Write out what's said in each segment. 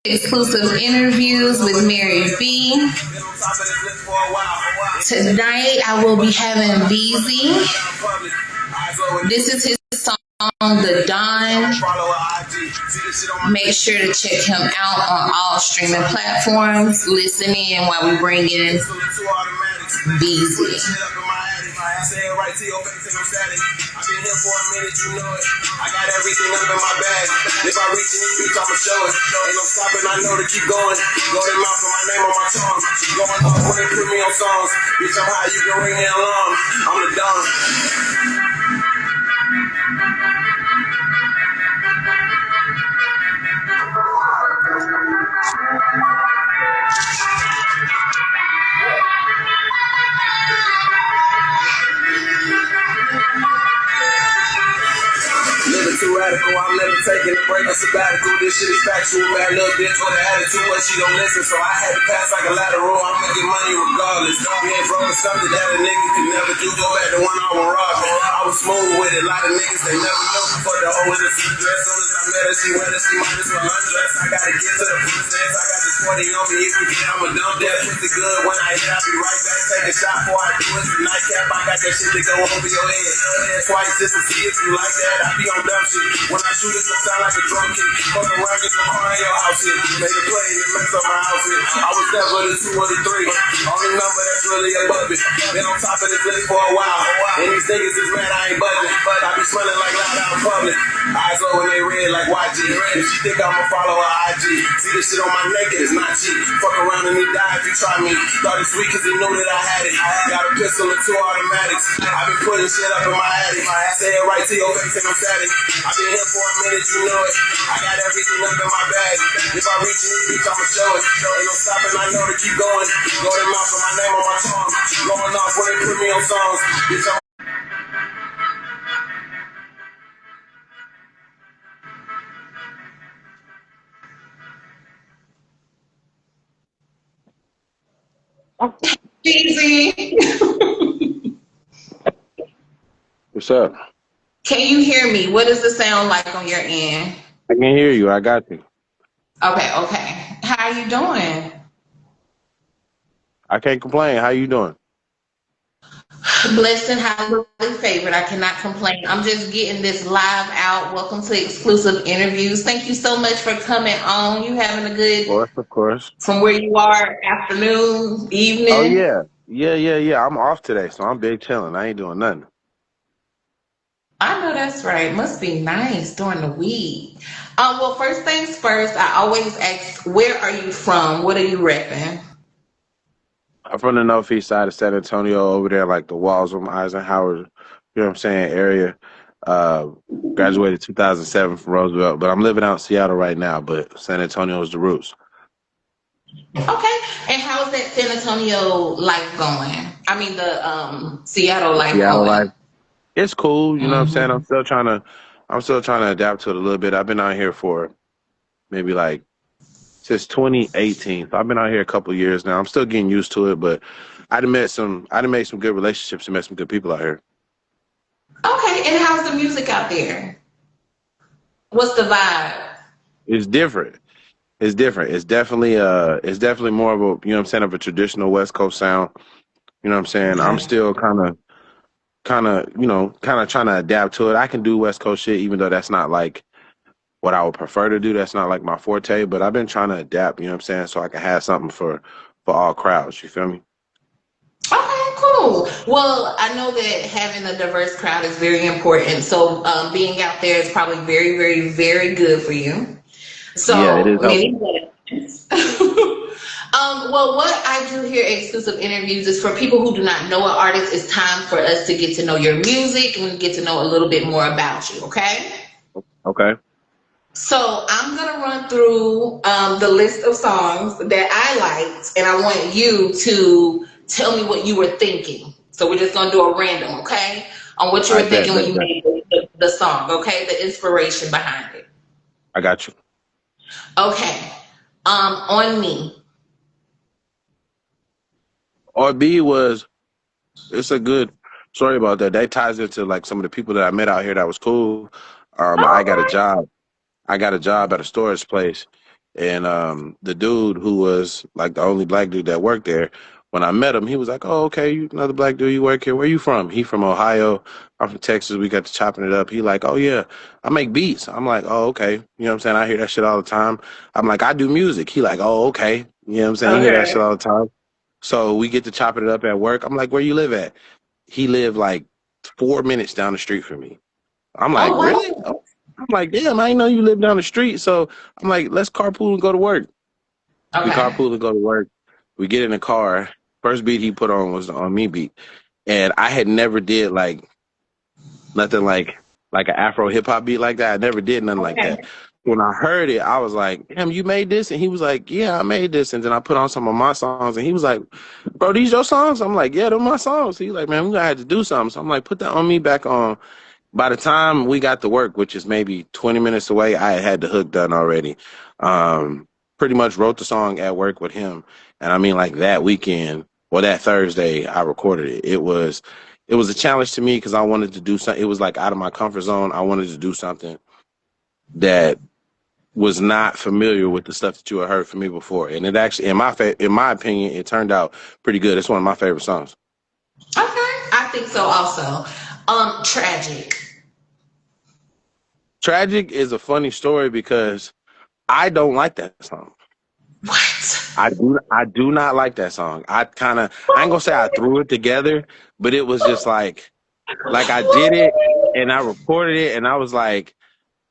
exclusive interviews with Mary B. Tonight I will be having Veezy. This is his song, The Don. Make sure to check him out on all streaming platforms. Listen in while we bring in Veezy. Say it right to your face and I'm static. I've been here for a minute, you know it. I got everything up in my bag. If I reach any beach, I'ma show it. Ain't no stopping, I know to keep going. Golden mouth for my name on my tongue. Going off when they put me on songs. Bitch, I'm high, you can ring the alarm. I'm the Don. Living too radical, I'm never taking a break or sabbatical. This shit is factual. Bad little bitch with an attitude, but she don't listen. So I had to pass like a lateral. I'ma get money regardless. Being broke is something that a nigga can never do. Go back to when I was robbing. I was smooth with it. A lot of niggas, they never know. But the whole in the sea dress. Soon as I met her, she wet her. She might as well undress. I gotta get to the first dance. I got this 40 on me. If you get, I'ma dump that pussy good. When I hit, I'll be right back. Take a shot before I do it. The nightcap, I got that shit to go over your head. Twice just to see if you like that. I be on dumb shit. When I shoot it, it sound like a drum kit. Fuck around, get some car in your house here. Made a play and mess up my outfit. I was never the 2 or the 3. Only number that's really above it. Been on top of this list for a while. And these niggas is mad I ain't budging. But I be smelling like loud out in public. Eyes low and they red like YG. If she think I'ma follow her IG. See this shit on my naked, it's not cheap. Fuck around and he die if you try me. Thought it's sweet cause he knew that I had it. Got a pistol and 2 automatics. I been putting shit up in my attic. Say it right to your face and I'm static. I've been here for a minute, you know it. I got everything up in my bag. If I reach any beach, I'ma show it. Ain't no stopping, I know to keep going. Golden mouth for my name on my tongue. Going off when they put me on songs. Bitch, I'm Veezy. What's up? Can you hear me? What does the sound like on your end? I can hear you. I got you. Okay. How you doing? I can't complain. How you doing? Blessed and highly favored. I cannot complain. I'm just getting this live out. Welcome to exclusive interviews. Thank you so much for coming on. You having a Of good, course, of course. from where you are, afternoon, Oh evening? yeah. Yeah. I'm off today, so I'm big chilling. I ain't doing nothing. I know that's right. Must be nice during the week. Well, first things first, I always ask, where are you from? What are you repping? I'm from the northeast side of San Antonio, over there like the Walsham, Eisenhower, you know what I'm saying, area. Uh Graduated 2007 from Roosevelt, but I'm living out in Seattle right now, but San Antonio is the roots. Okay. And how's that San Antonio life going? I mean, the Seattle The life Seattle life. going. It's cool, you know what I'm saying? Hmm. I'm still trying to adapt to it a little bit. I've been out here for maybe like since 2018. So I've been out here a couple of years now. I'm still getting used to it, but I done made some good relationships and met some good people out here. Okay. And how's the music out there? What's the vibe? It's different. It's different. It's definitely more of a, you know what I'm saying, of a traditional West Coast sound. You know what I'm saying? I'm Okay. still kind of trying to adapt to it. I can do West Coast shit, even though that's not like what I would prefer to do. That's not like my forte, but I've been trying to adapt, you know what I'm saying, so I can have something for all crowds. You feel me? Okay, cool. Well, I know that having a diverse crowd is very important. So being out there is probably very, very, very good for you. Yeah, it So is many helpful. blessings. Well, what I do here at exclusive interviews is for people who do not know an artist, it's time for us to get to know your music and get to know a little bit more about you, okay? Okay. So I'm gonna run through the list of songs that I liked, and I want you to tell me what you were thinking. So we're just gonna do a random, okay, on what you were I bet, thinking when bet, you bet. made the song, okay, the inspiration behind it. I got you. Okay, on me. RB was it's a good story about that. That ties into like some of the people that I met out here that was cool. I got a Okay. job. I got a job at a storage place, And the dude who was like the only black dude that worked there, when I met him, he was like, "Oh, okay, you another black dude, you work here. Where you from?" He from Ohio. I'm from Texas. We got to chopping it up. He like, "Oh yeah, I make beats." I'm like, "Oh, okay." You know what I'm saying? I hear that shit all the time. I'm like, "I do music." He like, "Oh, okay." You know what I'm saying? He hear that shit Okay. all the time. So we get to chopping it up at work. I'm like, "Where you live at?" He lived like 4 minutes down the street from me. I'm like, Oh "Really?" wow. Oh, I'm like, "Damn, I didn't know you live down the street." So I'm like, "Let's carpool and go to work." We Okay. carpool and go to work. We get in the car. First beat he put on was the On Me beat, and I had never did like nothing like an Afro hip hop beat like that. I never did nothing like that. Okay. When I heard it, I was like, "Damn, you made this?" And he was like, "Yeah, I made this." And then I put on some of my songs, and he was like, "Bro, these your songs?" I'm like, "Yeah, they're my songs." He's like, "Man, we gonna have to do something." So I'm like, "Put that On Me back on." By the time we got to work, which is maybe 20 minutes away, I had the hook done already. Pretty much wrote the song at work with him. And I mean, like that weekend or that Thursday, I recorded it. It was a challenge to me because I wanted to do something. It was like out of my comfort zone. I wanted to do something that was not familiar with the stuff that you had heard from me before. And it actually, in my opinion, it turned out pretty good. It's one of my favorite songs. Okay. I think so also. Tragic. Tragic is a funny story because I don't like that song. What? I do not like that song. I ain't gonna say I threw it together, but it was just like I did it and I recorded it and I was like,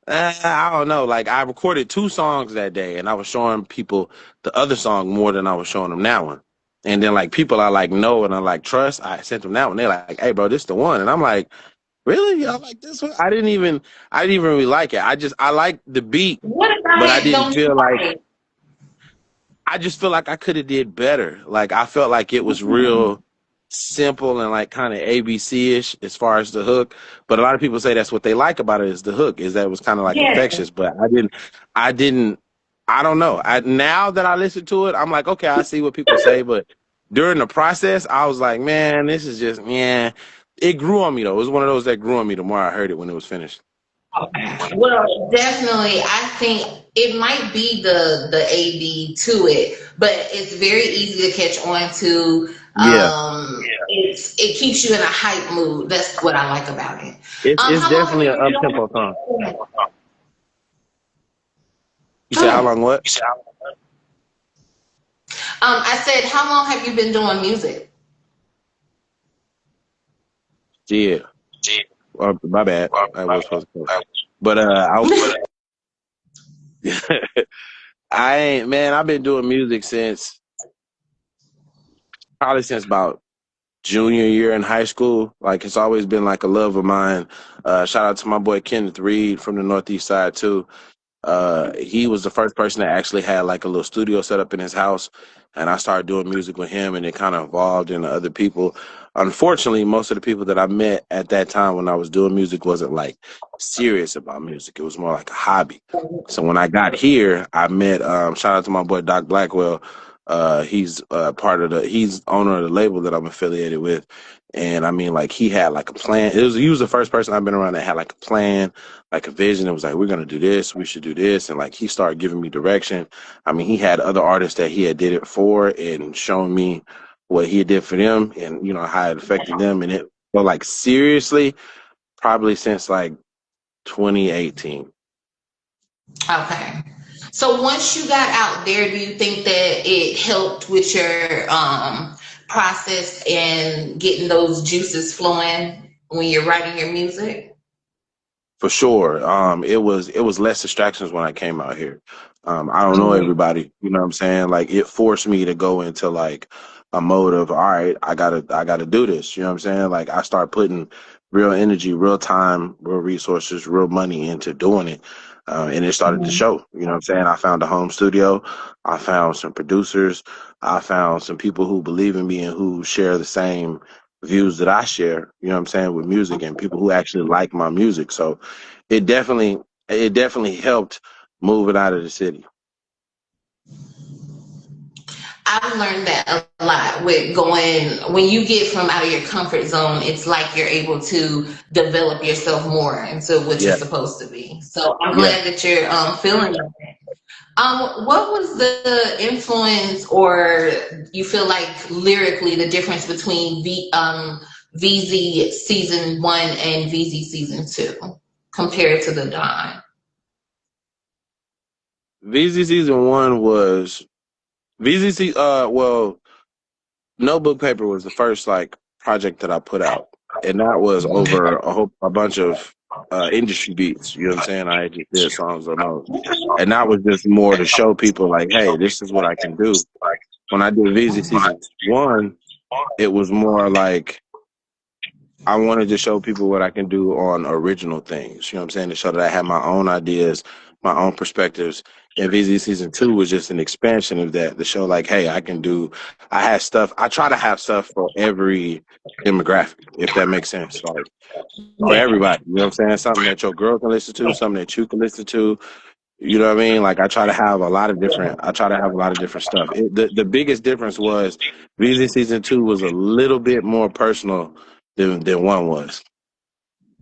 I don't know. Like I recorded two songs that day and I was showing people the other song more than I was showing them that one. And then like people I like know and I like trust, I sent them that one. They're like, "Hey bro, this the one." And I'm like, "Really? Y'all like this one?" I didn't even really like it. I liked the beat, What about but I it didn't don't feel you like like? I just feel like I could have did better. Like I felt like it was real simple and like kind of ABC ish as far as the hook. But a lot of people say that's what they like about it is the hook, is that it was kind of like Yeah. infectious. But I didn't I don't know. Now that I listen to it, I'm like, okay, I see what people say, but during the process, I was like, man, this is just yeah. It grew on me though. It was one of those that grew on me the more I heard it when it was finished. Okay. Well, definitely, I think it might be the AD to it, but it's very easy to catch on to. Yeah. It keeps you in a hype mood. That's what I like about it. It's How long have definitely you an been up doing tempo song. it? You Go said how ahead. long what? I said, how long have you been doing music? Yeah. My bad. I was supposed to. But I ain't man. I've been doing music since probably since about junior year in high school. Like it's always been like a love of mine. Shout out to my boy Kenneth Reed from the Northeast Side too. He was the first person that actually had like a little studio set up in his house, and I started doing music with him, and it kind of evolved into other people. Unfortunately, most of the people that I met at that time when I was doing music wasn't like serious about music. It was more like a hobby. So when I got here, I met shout out to my boy Doc Blackwell. He's he's owner of the label that I'm affiliated with. And I mean, like he had like a plan. He was the first person I've been around that had like a plan, like a vision. It was like, we're gonna do this, we should do this, and like he started giving me direction. I mean, he had other artists that he had did it for and showing me what he did for them, and how it affected them. And it, but like seriously, probably since like 2018. Okay. So once you got out there, do you think that it helped with your process and getting those juices flowing when you're writing your music? For sure. It was less distractions when I came out here. I don't know Mhm. everybody, you know what I'm saying? Like it forced me to go into like a mode of, all right, I gotta do this. You know what I'm saying? Like I start putting real energy, real time, real resources, real money into doing it. And it started to Mhm. show. You know what I'm saying? I found a home studio. I found some producers. I found some people who believe in me and who share the same views that I share, you know what I'm saying, with music and people who actually like my music. So it definitely it definitely helped move it out of the city. I've learned that a lot with going when you get from out of your comfort zone, it's like you're able to develop yourself more into what you're Yeah, supposed to be. So I'm yeah. glad that you're feeling that. What was the influence, or you feel like lyrically the difference between VZ season one and VZ season two compared to the Don? VZ season one was VZC. Well, Notebook Paper was the first like project that I put out, and that was over a bunch of industry beats. You know what I'm saying? I just did songs on those, and that was just more to show people like, hey, this is what I can do. When I did VZ season one, it was more like I wanted to show people what I can do on original things. You know what I'm saying? To show that I had my own ideas, my own perspectives. And VZ season two was just an expansion of that to show like, hey, I can do, I had stuff. I try to have stuff for every demographic, if that makes sense. Like for everybody, you know what I'm saying? Something that your girl can listen to, something that you can listen to. You know what I mean? Like I try to have a lot of different, I try to have a lot of different stuff. The biggest difference was VZ season two was a little bit more personal than one was.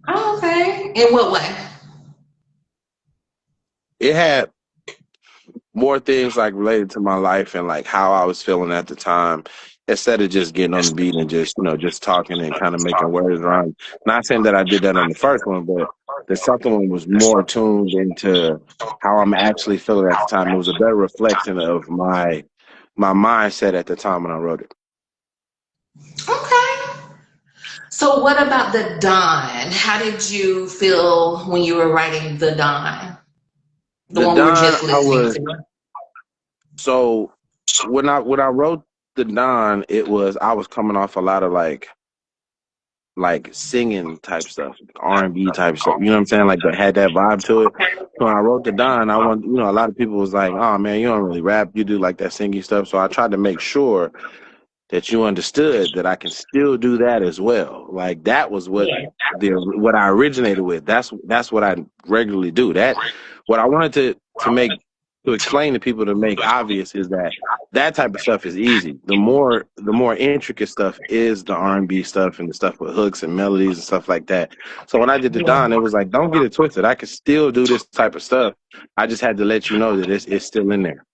Oh, okay. In what way? It had more things like related to my life and like how I was feeling at the time, instead of just getting on the beat and just just talking and kind of making words rhyme. Not saying that I did that on the first one, but the second one was more tuned into how I'm actually feeling at the time. It was a better reflection of my mindset at the time when I wrote it. Okay. So what about the Don? How did you feel when you were writing the Don? The The one we were Don, just I listening was to. so when I wrote the Don, it was I was coming off a lot of like singing type stuff, R&B type stuff. You know what I'm saying? Like that had that vibe to it. So when I wrote the Don, I want a lot of people was like, "Oh man, you don't really rap. You do like that singing stuff." So I tried to make sure that you understood that I can still do that as well. Like that was what I originated with. That's what I regularly do. That what I wanted to explain to people, to make obvious, is that that type of stuff is easy. The more intricate stuff is the R&B stuff and the stuff with hooks and melodies and stuff like that. So when I did the Don, it was like, don't get it twisted. I can still do this type of stuff. I just had to let you know that it's still in there.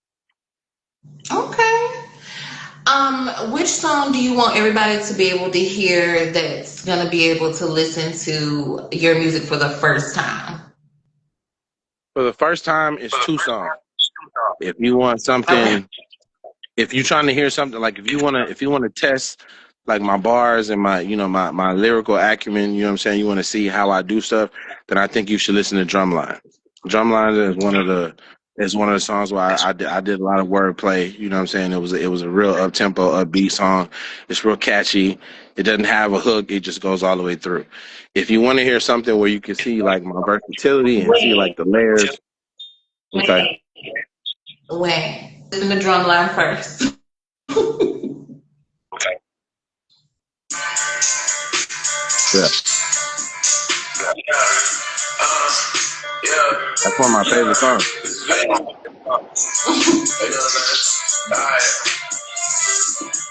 Okay. Which song do you want everybody to be able to hear that's gonna be able to listen to your music for the first time? For the first time, it's two songs. If you want Okay. something, if you're trying to hear something, like if you wanna test like my bars and my lyrical acumen, you know what I'm saying, you want to see how I do stuff, then I think you should listen to Drumline. Drumline is one of the songs where I did a lot of wordplay. You know what I'm saying? It was a real up tempo, upbeat song. It's real catchy. It doesn't have a hook. It just goes all the way through. If you want to hear something where you can see like my versatility and see like the layers, okay, Wait. Listen to drum line first. yeah, Yeah. that's one of my favorite songs. Alright.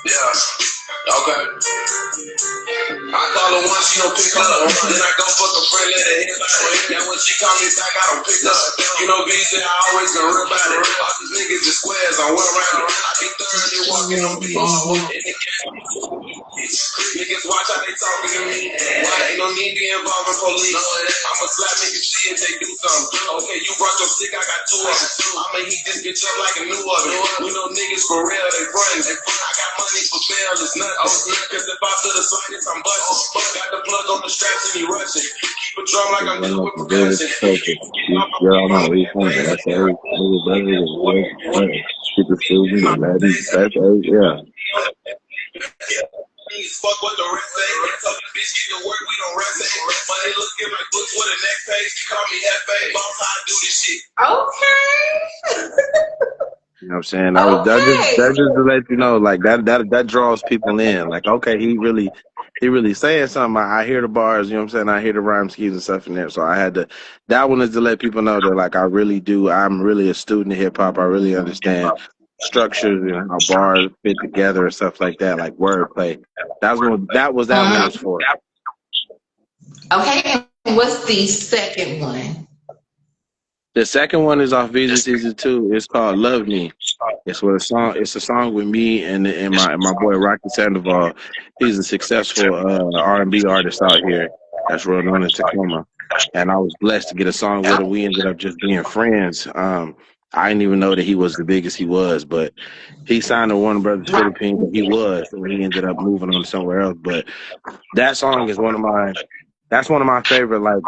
Yeah. Okay. I call her once, she don't pick up. Then I go fuck a friend, let her hit her. Then when she call me back, I don't pick up. You know, Veezy, I always been real about it. All these niggas is squares, I went around it. I be thoroughly walking on people. Niggas watch how they talking to me. Why ain't no need to be involved in police? I'ma slap niggas, see if they do something. Okay, you brought your stick, I got two of them. I'ma heat this bitch up like a new oven. You know niggas for real, they frontin'. I got money for bail, it's nothing. Cause if I feel the slightest, I'm bustin'. Got the plug on the straps and he rushing. Keep a drum like I'm good with percussion. You're all not refunded. That's a nigga better. Keep the student and let him. That's a yeah. Fuck what the rest say. Tell the bitch get to work, we don't rest. Money look at my books with the next page. She call me FA. Boss, how I do this shit. Okay. You know what I'm saying? That Okay. just to let you know, like that draws people in. Like, okay, he really saying something. I hear the bars, you know what I'm saying? I hear the rhyme schemes and stuff in there. So I had to, that one is to let people know that like I really do, I'm really a student of hip hop. I really understand structures and how bars fit together and stuff like that, like wordplay. That one was for. Okay. And what's the second one? The second one is off Veezy Season 2. It's called Love Me. It's with a song. It's a song with me and my boy Rocky Sandoval. He's a successful R&B artist out here that's real known in Tacoma. And I was blessed to get a song with him. We ended up just being friends. I didn't even know that he was the biggest he was, but he signed to Warner Brothers Philippines. He was, and he ended up moving on somewhere else. But that song is one of my. That's one of my favorite like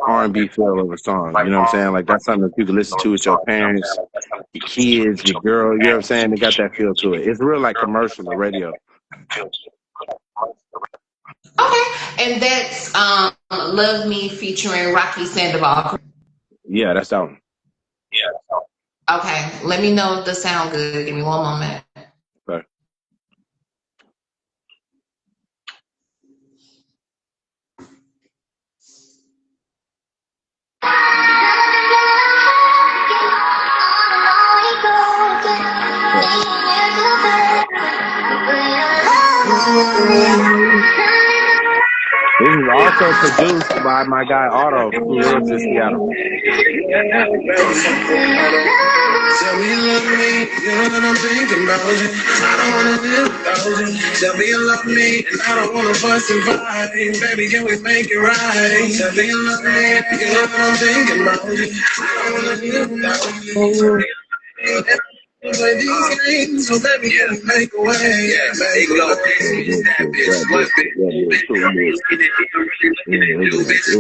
R&B feel of a song. You know what I'm saying? Like that's something that you can listen to with your parents, your kids, your girl. You know what I'm saying? They got that feel to it. It's real like commercial or radio. Okay, and that's "Love Me" featuring Rocky Sandoval. Yeah, that's that one. Okay, let me know if the sound good. Give me one moment. Okay. This is also produced by my guy Otto, who lives in Seattle. Tell me you love me, you know that I'm thinking about you. I don't wanna live without you. Tell me you love me, and I don't wanna fuss and fight. Baby, can we make it right? Tell me you love me, you know that I'm thinking about you. I don't wanna live without you. Tell me you love me. Play these games, so baby, can we make a way? Yeah, baby, go crazy, that bitch, one bitch,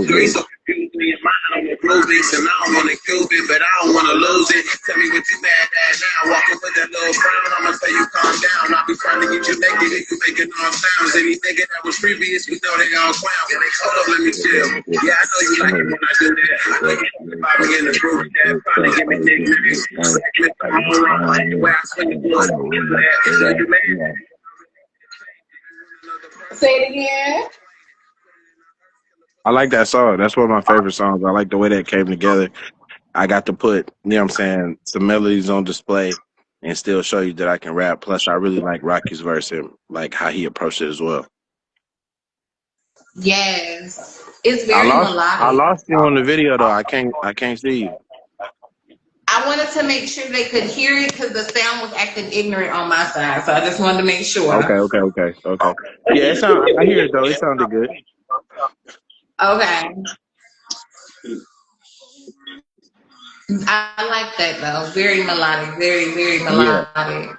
three, so confused me, your mind on the Rubik's, and I don't wanna cube it, but I don't wanna lose it. Tell me what you mad at now, walking with that little frown, I'ma tell you calm down. I'll be trying to get you naked, and you making all sounds. Any nigga that was previous, you know they all clowns. Hold up, let me chill. Yeah, I know you like it when I do that. I know you about me in the group, that finally give me nicknames. Where I swing the blood, say it again. I like that song. That's one of my favorite songs. I like the way that came together. I got to put, you know what I'm saying, some melodies on display and still show you that I can rap. Plus, I really like Rocky's verse and like how he approached it as well. Yes, it's I very lost I melodic. lost you on the video though. I can't see you. I wanted to make sure they could hear it because the sound was acting ignorant on my side, so I just wanted to make Okay, sure. okay. Yeah, it sound I hear it though. It sounded good. Okay, I like that though. Very melodic, very Yeah. melodic. I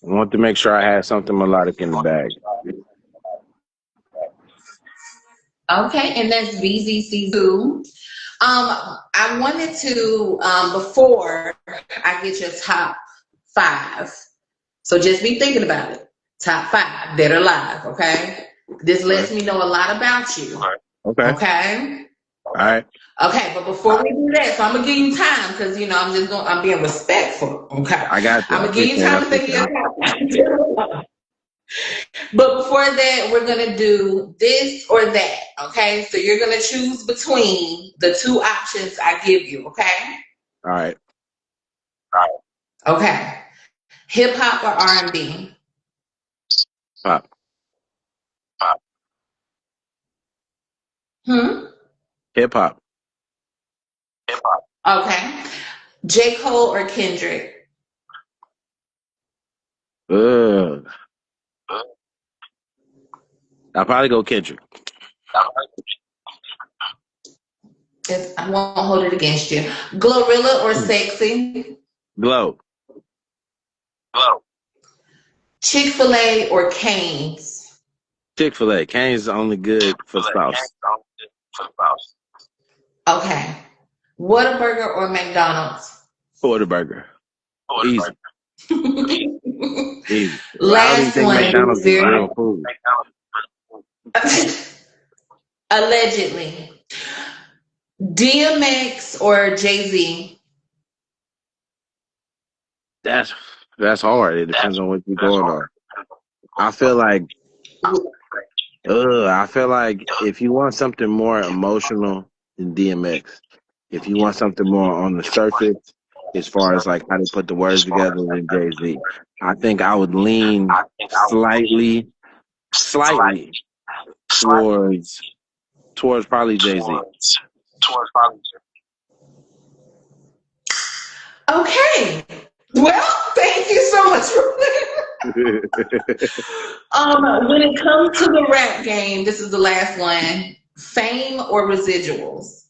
want to make sure I had something melodic in the bag. Okay, and that's VZC2. I wanted to before I get your top five. So just be thinking about it. Top five that are live. Okay, this lets Right. me know a lot about you. Okay. Okay. All right. Okay, but before we do that, so I'm gonna give you time because I'm being respectful. Okay, I got you. I'm I gonna give you appreciate it. I time to think of appreciate it. your. But before that, we're gonna do this or that. Okay, so you're gonna choose between the two options I give you. Okay. All right. Okay. Hip hop or R&B? Pop. Hmm. Hip hop. Okay. J. Cole or Kendrick? Ugh. I'll probably go Kendrick. I won't hold it against you. Glorilla or Sexy? Glow. Chick-fil-A or Cane's? Chick-fil-A. Kane's only good for spouse. Okay. Whataburger or McDonald's? Burger. Easy. Easy. I don't even Last think one is McDonald's is very real food. allegedly. DMX or Jay-Z? That's that's hard. It depends on what you're going on. I feel like I feel like if you want something more emotional than DMX, if you want something more on the surface, as far as like how to put the words together, than Jay-Z. I think I would lean slightly towards probably Jay-Z. Okay. Well, thank you so much for when it comes to the rap game, this is the last one. Fame or residuals?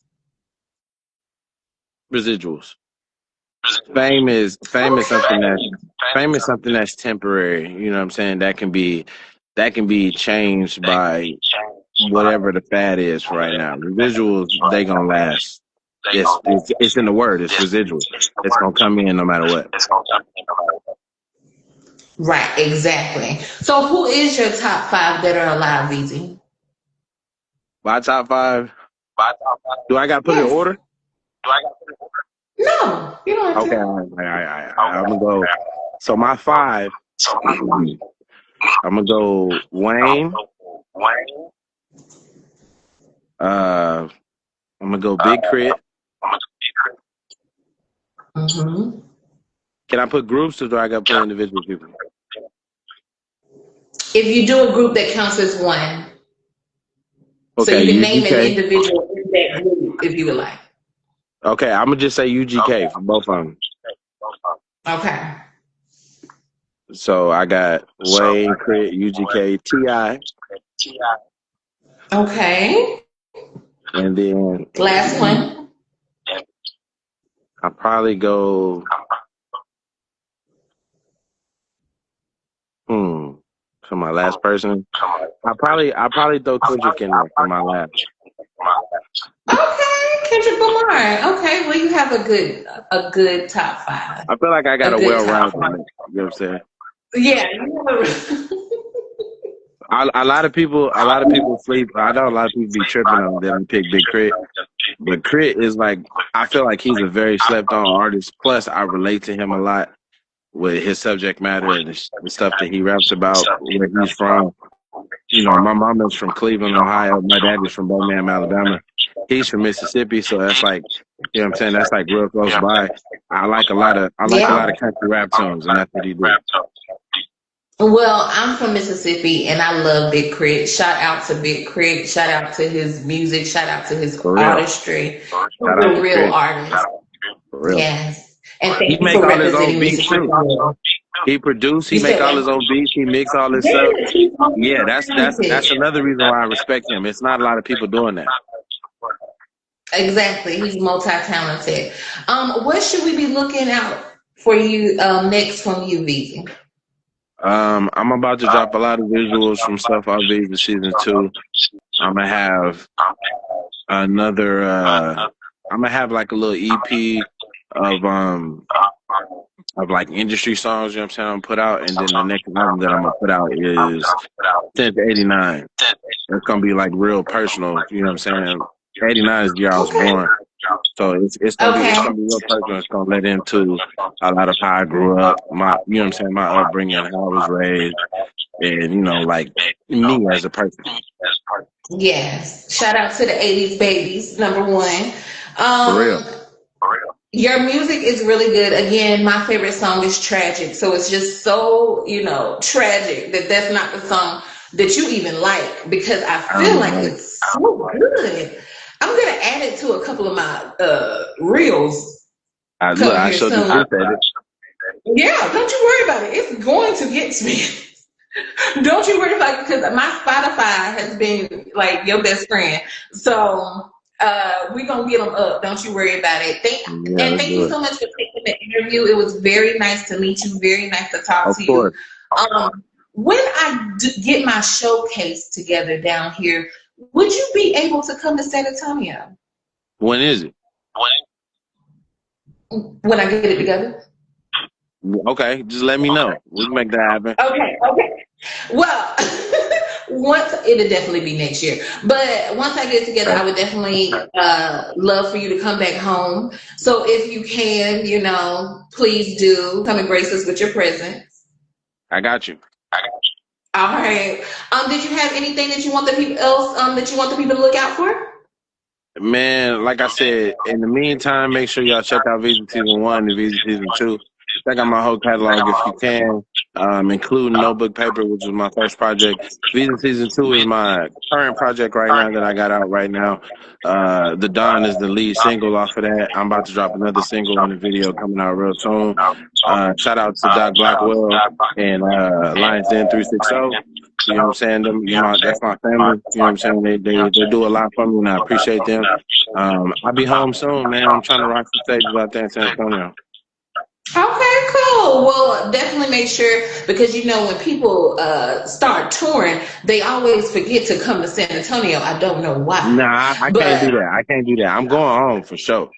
Residuals. Fame is something Okay. that fame is something that's temporary. You know what I'm saying? That can be changed by whatever the fad is for right now. Residuals, they gonna last. It's in the word. It's residual. It's gonna come in no matter what. Right, exactly. So who is your top five that are alive, Veezy? My top five. Do I got to put it in Yes. order? No, you don't have Okay, to. all right, all right, all right. I'm gonna go. So my five. I'm gonna go Wayne. Uh, I'm gonna go Big Crit. Hmm. Can I put groups or do I got to put individual people? If you do a group that counts as one, so Okay, you can name an UGK. individual in that group if you would like. Okay, I'm gonna just say UGK for both of them. Okay. So I got Wayne, Crit, UGK, Ti, Okay. and then Last one. I'll probably go. Hmm. For my last person, I probably throw Kendrick in there for my last. Okay, Kendrick Lamar. Okay, well you have a good top five. I feel like I got A a good top well-rounded five. mix. You know what I'm saying? Yeah. You have A lot of people sleep. I know a lot of people be tripping on them pick Big Crit, but Crit is like I feel like he's a very slept on artist. Plus, I relate to him a lot with his subject matter and the stuff that he raps about, where he's from. You know, my mom is from Cleveland, Ohio. My dad is from Birmingham, Alabama. He's from Mississippi, so that's like, you know what I'm saying? That's like real close by. I like a yeah. lot of country rap tunes, and that's what he do. Well, I'm from Mississippi and I love Big Crit. Shout out to Big Crit. Shout out to his music. Shout out to his For real. artistry. He's Shout out a to real Crit. artist. For real. Yes. And He thank you make for all his own representing beats Mississippi too. well. He produce, he You make said all what? his own beats, he mix all this stuff. Yes, he's Yeah, that's multi-talented. another reason why I respect him. It's not a lot of people doing that. Exactly. He's multi-talented. What should we be looking out for you next from you, Veezy? I'm about to drop a lot of visuals from stuff I'll be in season two. I'm gonna have another I'm gonna have like a little EP of like industry songs, you know what I'm saying, I'm gonna put out, and then the next album that I'm gonna put out is since '89. It's gonna be like real personal, you know what I'm saying? '89 is the year I was Okay. born. So it's gonna Okay. be real personal. It's gonna let into a lot of how I grew up, my you know what I'm saying, my upbringing, how I was raised, and like me as a person. Yes. Shout out to the 80s babies, number one. For real. Um, your music is really good. Again, my favorite song is Tragic. So it's just so, tragic that that's not the song that you even like because I I feel don't like know. it's so good. I'm going to add it to a couple of my reels Look, coming I here showed you soon. appreciate it. Yeah, don't you worry about it. It's going to get to me. Don't you worry about it because my Spotify has been like your best friend. So we're gonna get them up. Don't you worry about it. Yeah, And let's thank do you it. so much for taking the interview. It was very nice to meet you. Very nice to talk Of to you. course. When I get my showcase together down here, would you be able to come to San Antonio When is it? when I get it together? Okay, just let me know. We can make that happen. Okay, okay. Well, once it'll definitely be next year, but once I get it together, I Okay, would definitely love for you to come back home. So if you can, please do come and grace us with your presence. I got you. All right. Did you have anything that you want the people else that you want the people to look out for? Man, like I said, in the meantime, make sure y'all check out Veezy Season 1 and Veezy Season 2. Check out my whole catalog if you can. including Notebook Paper, which was my first project. Veezy Season 2 is my current project right now that I got out right now. The Dawn is the lead single off of that. I'm about to drop another single and a video coming out real soon. Shout out to Doc Blackwell and Lions Den 360. You know what I'm saying? That's my family. You know what I'm saying? They do a lot for me, and I appreciate them. I'll be home soon, man. I'm trying to rock some stages out there in San Antonio. Okay, cool. Well, definitely make sure, because you know when people start touring, they always forget to come to San Antonio. I don't know why. Nah, I can't do But that. I can't do that. I'm going home for sure.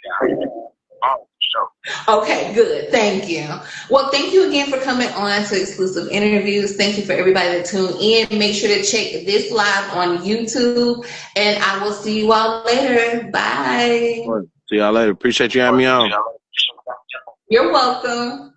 okay, good. Thank you. Well, thank you again for coming on to Exclusive Interviews. Thank you for everybody that tuned in. Make sure to check this live on YouTube, and I will see you all later. Bye. See y'all later. Appreciate you having me on. You're welcome.